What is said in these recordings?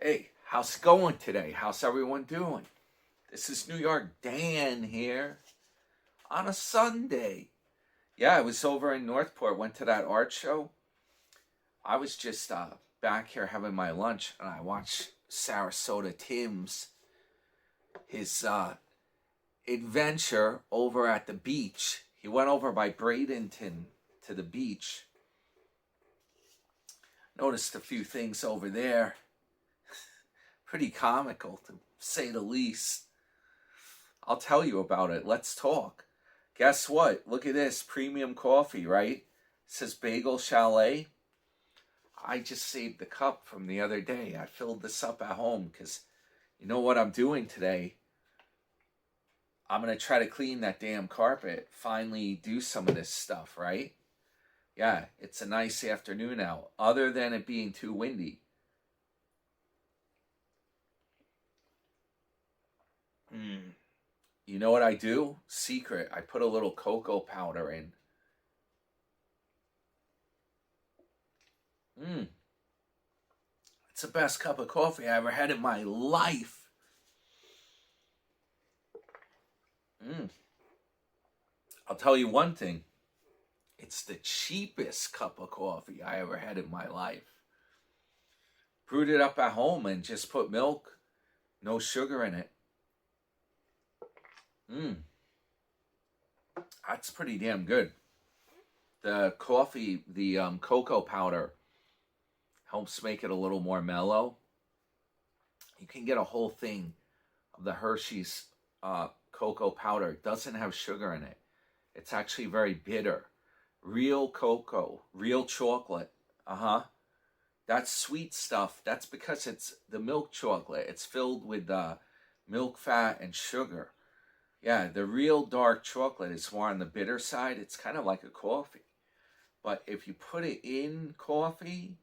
Hey, how's it going today? How's everyone doing? This is New York Dan here on a Sunday. Yeah, I was over in Northport, went to that art show. I was just back here having my lunch and I watched Sarasota Tim's his adventure over at the beach. He went over by Bradenton to the beach. Noticed a few things over there. Pretty comical, to say the least. I'll tell you about it. Let's talk. Guess what? Look at this. Premium coffee, right? It says Bagel Chalet. I just saved the cup from the other day. I filled this up at home because you know what I'm doing today? I'm going to try to clean that damn carpet. Finally do some of this stuff, right? Yeah, it's a nice afternoon out. Other than it being too windy. You know what I do? Secret. I put a little cocoa powder in. It's the best cup of coffee I ever had in my life. I'll tell you one thing. It's the cheapest cup of coffee I ever had in my life. Brewed it up at home and just put milk, no sugar in it. That's pretty damn good. The coffee, the cocoa powder helps make it a little more mellow. You can get a whole thing of the Hershey's cocoa powder. It doesn't have sugar in it. It's actually very bitter. Real cocoa, real chocolate. That's sweet stuff. That's because it's the milk chocolate. It's filled with milk, fat, and sugar. Yeah, the real dark chocolate is more on the bitter side. It's kind of like a coffee. But if you put it in coffee,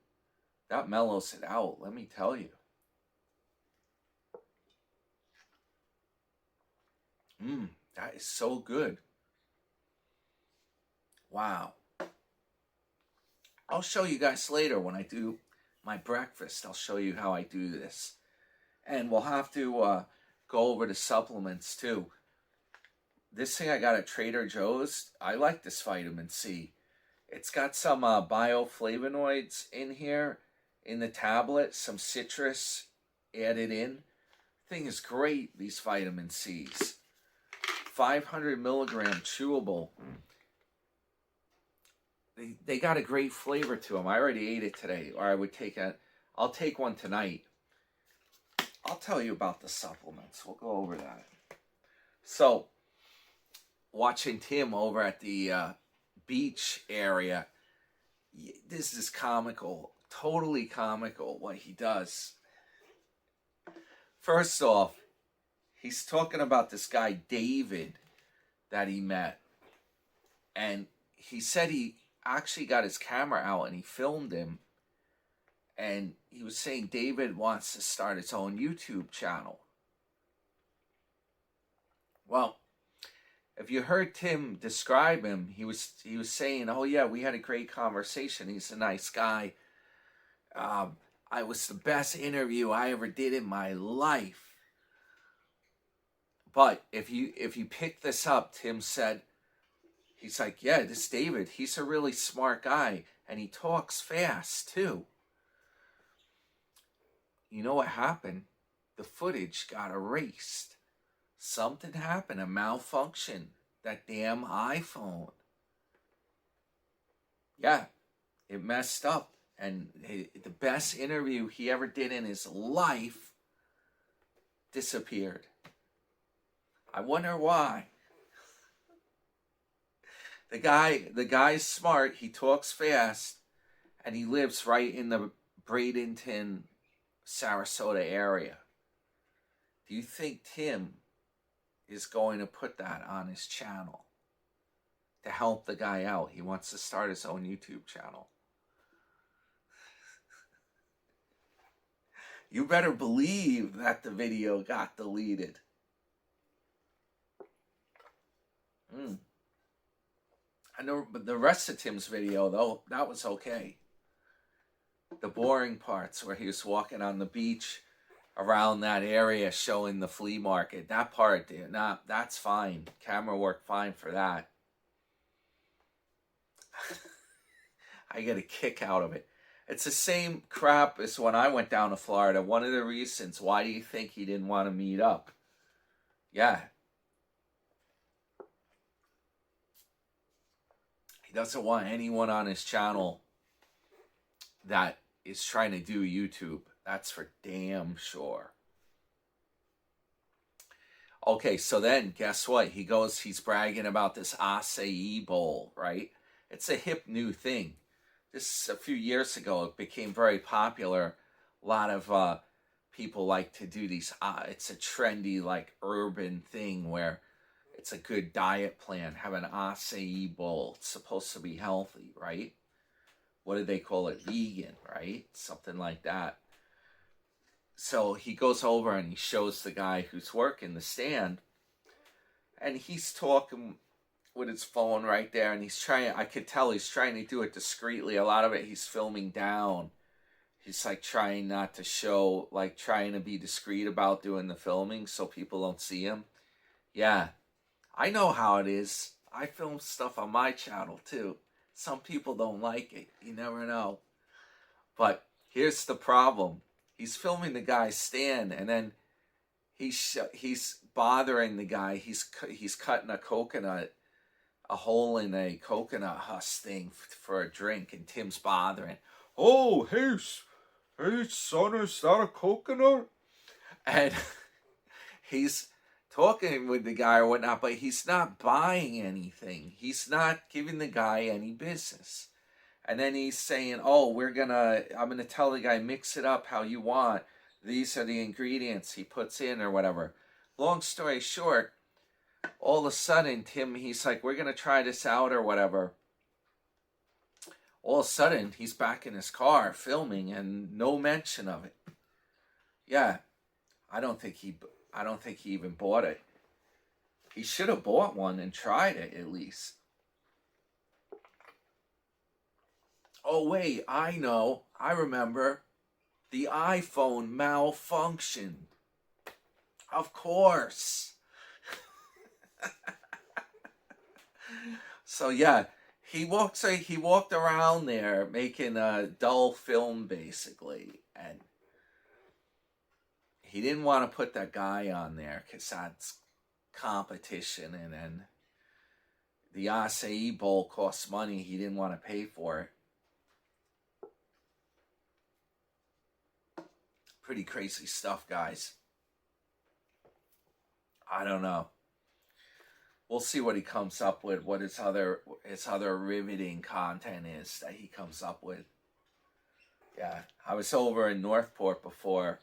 that mellows it out, let me tell you. That is so good. Wow. I'll show you guys later when I do my breakfast. I'll show you how I do this. And we'll have to go over the supplements too. This thing I got at Trader Joe's, I like this vitamin C. It's got some bioflavonoids in here, in the tablet, some citrus added in. Thing is great, these vitamin C's. 500 milligram chewable. They got a great flavor to them. I already ate it today, or I'll take one tonight. I'll tell you about the supplements. We'll go over that. So, watching Tim over at the beach area, this is comical, totally comical what he does. First off, he's talking about this guy David that he met, and he said he actually got his camera out and he filmed him, and he was saying David wants to start his own YouTube channel. Well, if you heard Tim describe him, he was saying, oh yeah, we had a great conversation. He's a nice guy. I was the best interview I ever did in my life. But if you pick this up, Tim said, he's like, yeah, this David, he's a really smart guy. And he talks fast too. You know what happened? The footage got erased. Something happened, a malfunction. That damn iPhone. Yeah, it messed up. And the best interview he ever did in his life disappeared. I wonder why. The guy's smart, he talks fast, and he lives right in the Bradenton, Sarasota area. Do you think Tim is going to put that on his channel to help the guy out? He wants to start his own YouTube channel. You better believe that the video got deleted. I know, but the rest of Tim's video, though, that was okay. The boring parts where he was walking on the beach around that area showing the flea market. That part, that's fine. Camera work fine for that. I get a kick out of it. It's the same crap as when I went down to Florida. One of the reasons, why do you think he didn't want to meet up? Yeah. He doesn't want anyone on his channel that is trying to do YouTube. That's for damn sure. Okay, so then guess what? He's bragging about this acai bowl, right? It's a hip new thing. This a few years ago, it became very popular. A lot of people like to do these. It's a trendy, like, urban thing where it's a good diet plan. Have an acai bowl. It's supposed to be healthy, right? What do they call it? Vegan, right? Something like that. So he goes over and he shows the guy who's working the stand, and he's talking with his phone right there, and I could tell he's trying to do it discreetly. A lot of it he's filming down. He's like trying not to show, like trying to be discreet about doing the filming so people don't see him. Yeah, I know how it is. I film stuff on my channel too. Some people don't like it. You never know. But here's the problem. He's filming the guy's stand, and then he's bothering the guy. He's cutting a coconut, a hole in a coconut husk thing for a drink, and Tim's bothering. Oh, hey son, is that a coconut? And he's talking with the guy or whatnot, but he's not buying anything. He's not giving the guy any business. And then he's saying, oh, I'm gonna tell the guy, mix it up how you want. These are the ingredients he puts in or whatever. Long story short, all of a sudden, Tim, he's like, we're gonna try this out or whatever. All of a sudden, he's back in his car filming and no mention of it. Yeah, I don't think he even bought it. He should have bought one and tried it at least. Oh, wait, I know. I remember. The iPhone malfunctioned. Of course. So, yeah, he walked around there making a dull film, basically. And he didn't want to put that guy on there because that's competition. And then the acai bowl costs money. He didn't want to pay for it. Pretty crazy stuff, guys. I don't know. We'll see what he comes up with, what his other riveting content is that he comes up with. Yeah, I was over in Northport before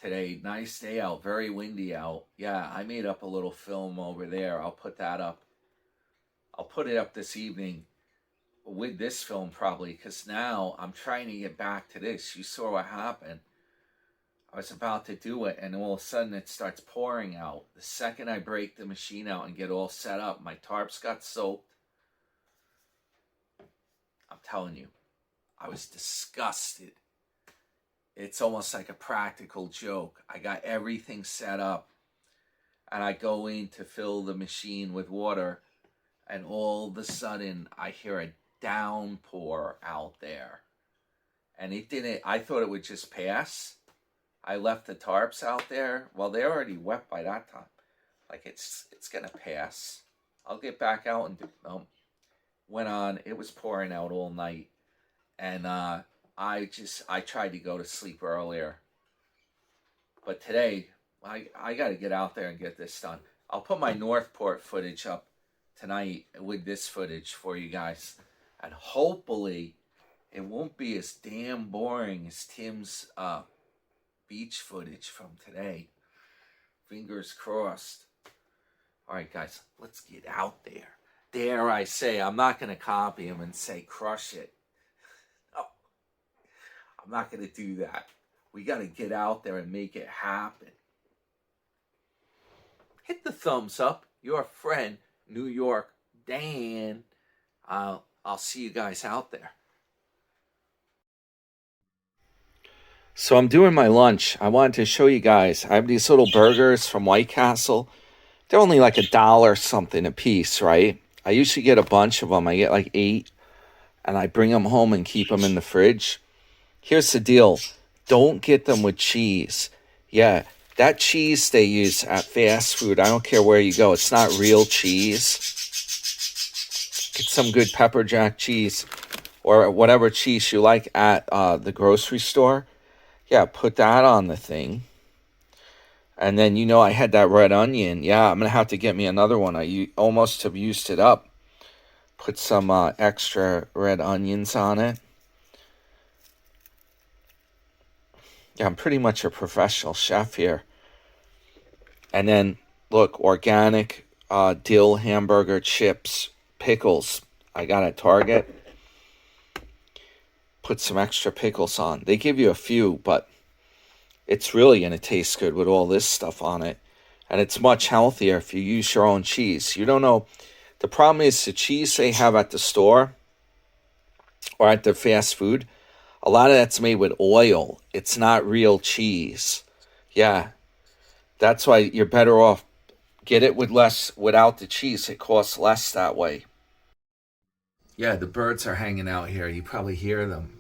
today. Nice day out, very windy out. Yeah, I made up a little film over there. I'll put that up. I'll put it up this evening with this film probably, because now I'm trying to get back to this. You saw what happened. I was about to do it, and all of a sudden it starts pouring out. The second I break the machine out and get all set up, my tarps got soaked. I'm telling you, I was disgusted. It's almost like a practical joke. I got everything set up, and I go in to fill the machine with water, and all of a sudden I hear a downpour out there. And it didn't, I thought it would just pass. I left the tarps out there. Well, they're already wet by that time. Like, it's gonna pass. I'll get back out and do. Went on. It was pouring out all night, and I tried to go to sleep earlier. But today, I got to get out there and get this done. I'll put my Northport footage up tonight with this footage for you guys, and hopefully, it won't be as damn boring as Tim's beach footage from today. Fingers crossed. All right, guys, let's get out there. Dare I say, I'm not going to copy him and say crush it. No, I'm not going to do that. We got to get out there and make it happen. Hit the thumbs up. Your friend, New York Dan. I'll see you guys out there. So I'm doing my lunch. I wanted to show you guys. I have these little burgers from White Castle. They're only like $1 something a piece, right? I usually get a bunch of them. I get like 8, and I bring them home and keep them in the fridge. Here's the deal. Don't get them with cheese. Yeah, that cheese they use at fast food, I don't care where you go. It's not real cheese. Get some good pepper jack cheese or whatever cheese you like at the grocery store. Yeah, put that on the thing. And then, I had that red onion. Yeah, I'm going to have to get me another one. I almost have used it up. Put some extra red onions on it. Yeah, I'm pretty much a professional chef here. And then, look, organic dill hamburger chips, pickles. I got at Target. Put some extra pickles on. They give you a few, but it's really going to taste good with all this stuff on it. And it's much healthier if you use your own cheese. You don't know. The problem is the cheese they have at the store or at the fast food, a lot of that's made with oil. It's not real cheese. Yeah, that's why you're better off. Get it without the cheese. It costs less that way. Yeah, the birds are hanging out here. You probably hear them.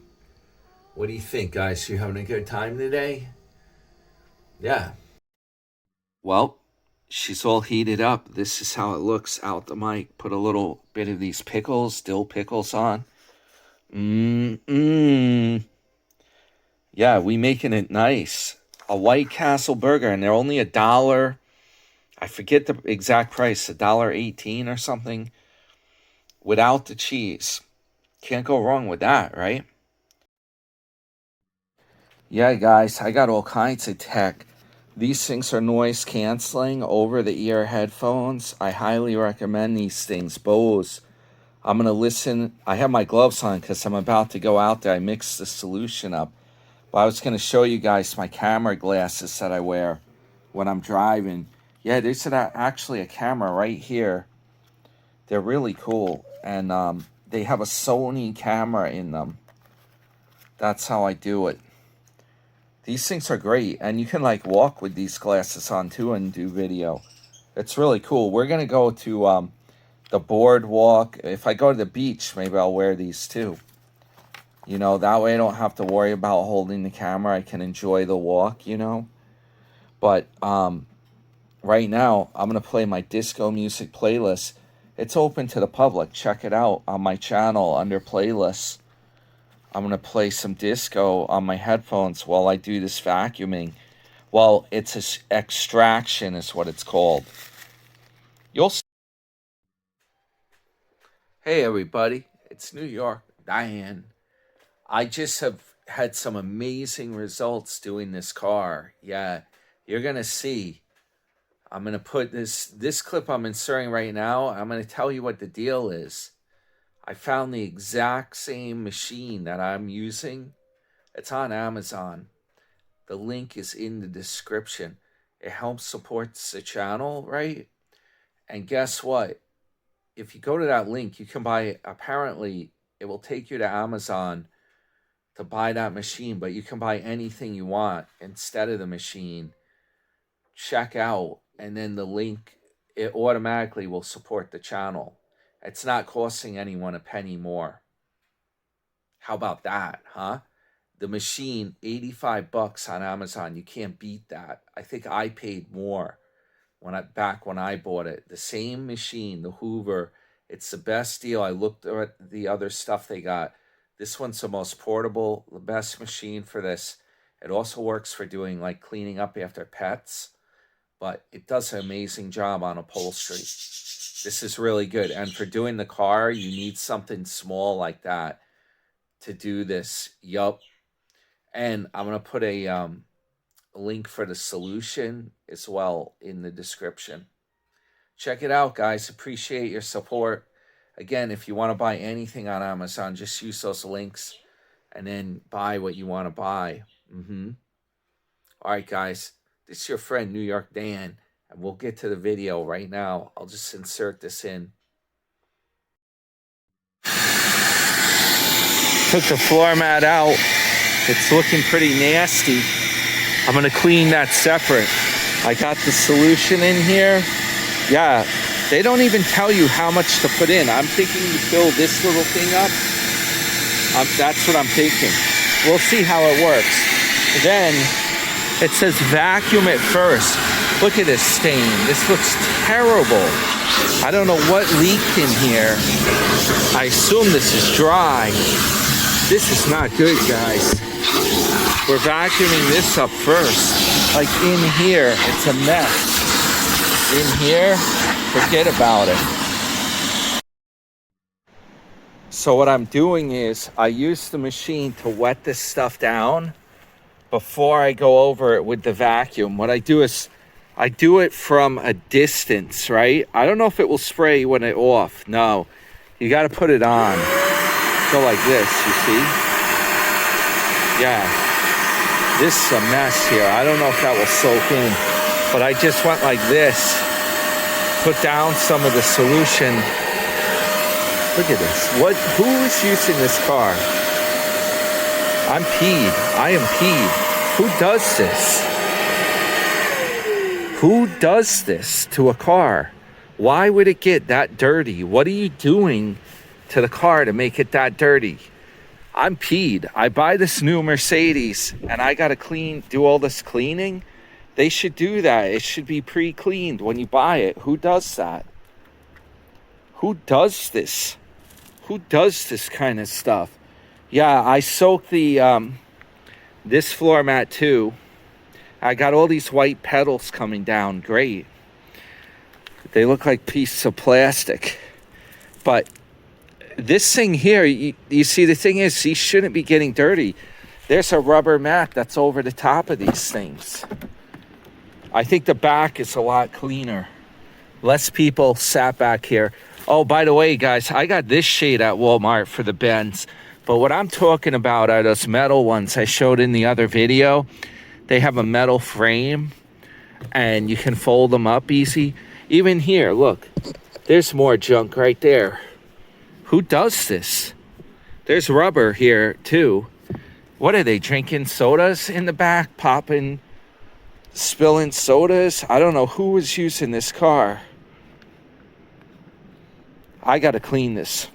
What do you think, guys? You having a good time today? Yeah. Well, she's all heated up. This is how it looks out the mic. Put a little bit of these pickles, dill pickles on. Yeah, we making it nice. A White Castle burger, and they're only $1. I forget the exact price, $1.18 or something. Without the cheese. Can't go wrong with that, right? Yeah, guys, I got all kinds of tech. These things are noise canceling over the ear headphones. I highly recommend these things. Bose. I'm going to listen. I have my gloves on because I'm about to go out there. I mixed the solution up. But I was going to show you guys my camera glasses that I wear when I'm driving. Yeah, there's actually a camera right here. They're really cool. And they have a Sony camera in them. That's how I do it. These things are great. And you can like walk with these glasses on too and do video. It's really cool. We're going to go to the boardwalk. If I go to the beach, maybe I'll wear these too. That way I don't have to worry about holding the camera. I can enjoy the walk, But right now, I'm going to play my disco music playlist. It's open to the public. Check it out on my channel under playlists. I'm going to play some disco on my headphones while I do this vacuuming. Well, it's an extraction is what it's called. You'll see. Hey, everybody. It's New York. Diane. I just have had some amazing results doing this car. Yeah, you're going to see. I'm going to put this clip I'm inserting right now. I'm going to tell you what the deal is. I found the exact same machine that I'm using. It's on Amazon. The link is in the description. It helps support the channel, right? And guess what? If you go to that link, you can buy it. Apparently, it will take you to Amazon to buy that machine, but you can buy anything you want instead of the machine. Check out, and then the link, it automatically will support the channel. It's not costing anyone a penny more. How about that, huh? The machine, $85 on Amazon. You can't beat that. I think I paid more back when I bought it. The same machine, the Hoover. It's the best deal. I looked at the other stuff they got. This one's the most portable, the best machine for this. It also works for doing like cleaning up after pets, but it does an amazing job on upholstery. This is really good. And for doing the car, you need something small like that to do this. Yup. And I'm going to put a link for the solution as well in the description. Check it out, guys. Appreciate your support. Again, if you want to buy anything on Amazon, just use those links and then buy what you want to buy. All right, guys. This is your friend, New York Dan, and we'll get to the video right now. I'll just insert this in. Took the floor mat out. It's looking pretty nasty. I'm gonna clean that separate. I got the solution in here. Yeah, they don't even tell you how much to put in. I'm thinking you fill this little thing up. That's what I'm thinking. We'll see how it works. Then it says vacuum it first. Look at this stain. This looks terrible. I don't know what leaked in here. I assume this is dry. This is not good, guys. We're vacuuming this up first. Like in here, it's a mess. In here, forget about it. So what I'm doing is I use the machine to wet this stuff down before I go over it with the vacuum. What I do is I do it from a distance, right? I don't know if it will spray when it's off. No, you got to put it on. Go like this, you see? Yeah. This is a mess here. I don't know if that will soak in, but I just went like this. Put down some of the solution. Look at this. Who is using this car? I'm peed. I am peed. Who does this? Who does this to a car? Why would it get that dirty? What are you doing to the car to make it that dirty? I'm peed. I buy this new Mercedes and I gotta do all this cleaning. They should do that. It should be pre-cleaned when you buy it. Who does that? Who does this? Who does this kind of stuff? Yeah, I soaked the this floor mat too. I got all these white petals coming down. Great. They look like pieces of plastic. But this thing here, you see, the thing is, these shouldn't be getting dirty. There's a rubber mat that's over the top of these things. I think the back is a lot cleaner. Less people sat back here. Oh, by the way, guys, I got this shade at Walmart for the Benz. But what I'm talking about are those metal ones I showed in the other video. They have a metal frame and you can fold them up easy. Even here, look, there's more junk right there. Who does this? There's rubber here too. What are they, drinking sodas in the back, spilling sodas? I don't know who was using this car. I gotta clean this.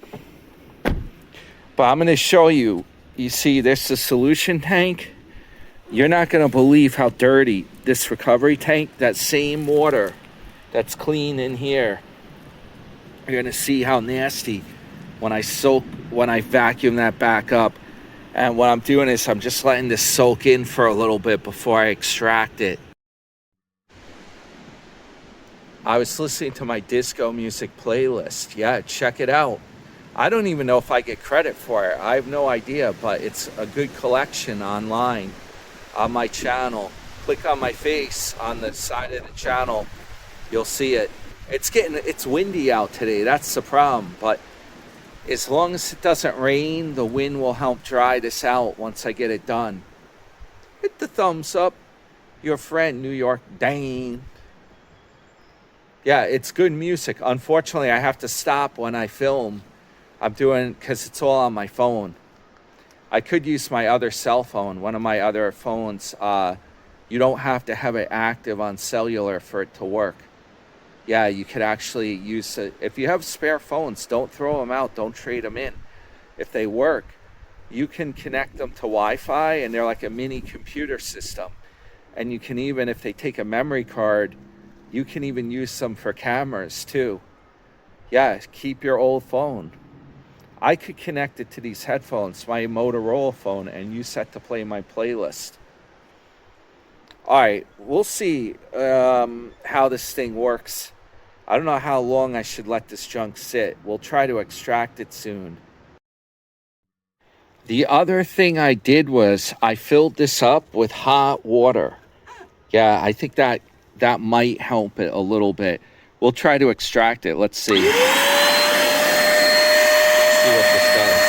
But I'm gonna show you. You see, there's the solution tank. You're not gonna believe how dirty this recovery tank, that same water that's clean in here. You're gonna see how nasty when I vacuum that back up. And what I'm doing is I'm just letting this soak in for a little bit before I extract it. I was listening to my disco music playlist. Yeah, check it out. I don't even know if I get credit for it. I have no idea, but it's a good collection online on my channel. Click on my face on the side of the channel. You'll see it. It's windy out today. That's the problem. But as long as it doesn't rain, the wind will help dry this out once I get it done. Hit the thumbs up. Your friend, New York Dane. Yeah, it's good music. Unfortunately, I have to stop when I film. I'm doing, because it's all on my phone. I could use my other cell phone, one of my other phones. You don't have to have it active on cellular for it to work. Yeah, you could actually use it. If you have spare phones, don't throw them out. Don't trade them in. If they work, you can connect them to Wi-Fi, and they're like a mini computer system. And you can even, if they take a memory card, you can even use them for cameras too. Yeah, keep your old phone. I could connect it to these headphones, my Motorola phone, and use that to play my playlist. All right, we'll see how this thing works. I don't know how long I should let this junk sit. We'll try to extract it soon. The other thing I did was I filled this up with hot water. Yeah, I think that might help it a little bit. We'll try to extract it. Let's see. See what this does.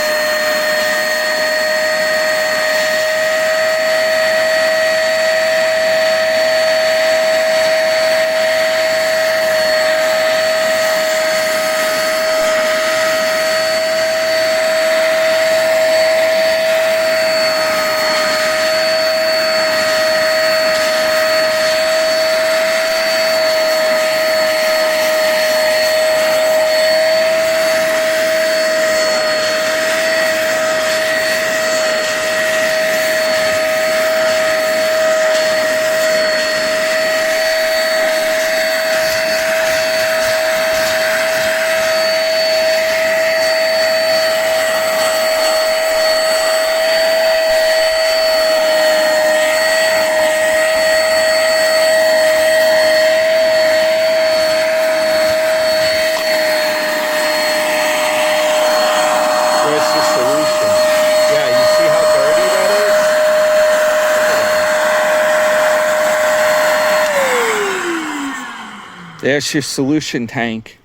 There's your solution tank.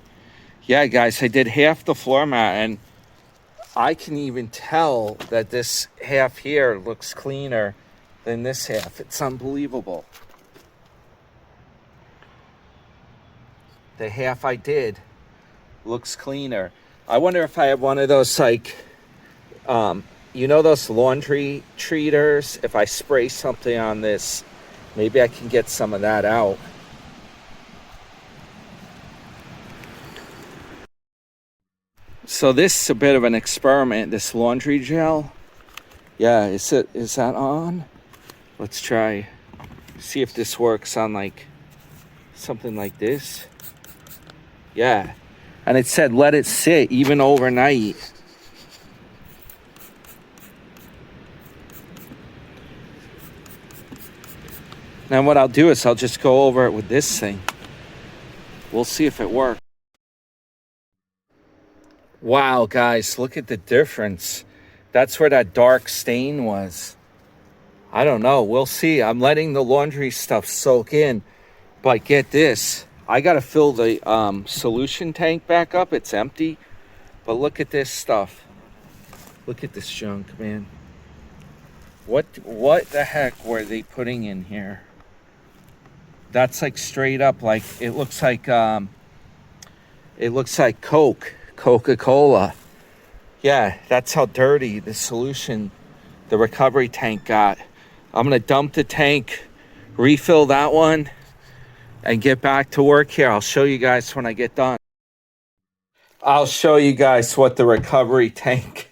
Yeah, guys, I did half the floor mat, and I can even tell that this half here looks cleaner than this half. It's unbelievable. The half I did looks cleaner. I wonder if I have one of those, like, you know those laundry treaters? If I spray something on this, maybe I can get some of that out. So this is a bit of an experiment, this laundry gel. Yeah, is that on? Let's try. See if this works on like something like this. Yeah. And it said let it sit even overnight. Now what I'll do is I'll just go over it with this thing. We'll see if it works. Wow, guys, look at the difference. That's where that dark stain was. I don't know. We'll see. I'm letting the laundry stuff soak in. But get this. I got to fill the solution tank back up. It's empty. But look at this stuff. Look at this junk, man. What the heck were they putting in here? That's like straight up, like it looks like Coca-Cola. Yeah, that's how dirty the solution, the recovery tank got. I'm gonna dump the tank, refill that one, and get back to work here. I'll show you guys when I get done. I'll show you guys what the recovery tank.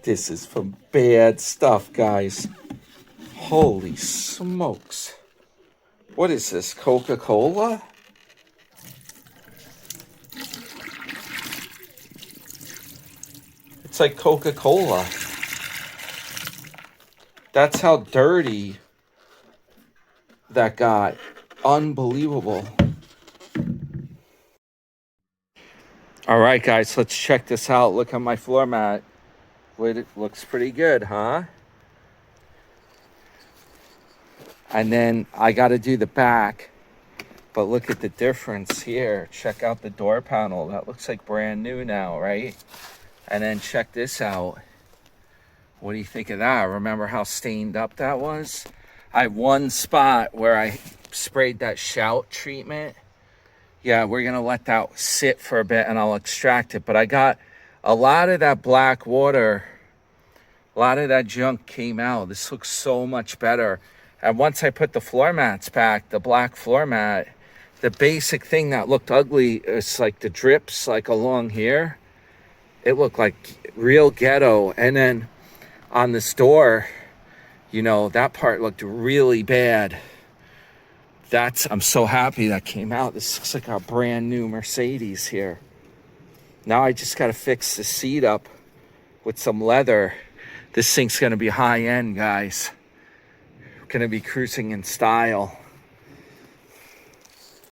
This is some bad stuff, guys. Holy smokes. What is this, Coca-Cola? It's like Coca-Cola. That's how dirty that got. Unbelievable. All right, guys, let's check this out. Look at my floor mat. It looks pretty good, huh? And then I got to do the back. But look at the difference here. Check out the door panel. That looks like brand new now, right? And then check this out. What do you think of that? Remember how stained up that was? I have one spot where I sprayed that shout treatment. Yeah, we're going to let that sit for a bit and I'll extract it. But I got a lot of that black water. A lot of that junk came out. This looks so much better. And once I put the floor mats back, the black floor mat, the basic thing that looked ugly is like the drips like along here. It looked like real ghetto. And then on this door, you know, that part looked really bad. I'm so happy that came out. This looks like a brand new Mercedes here. Now I just got to fix the seat up with some leather. This thing's going to be high end, guys. Going to be cruising in style.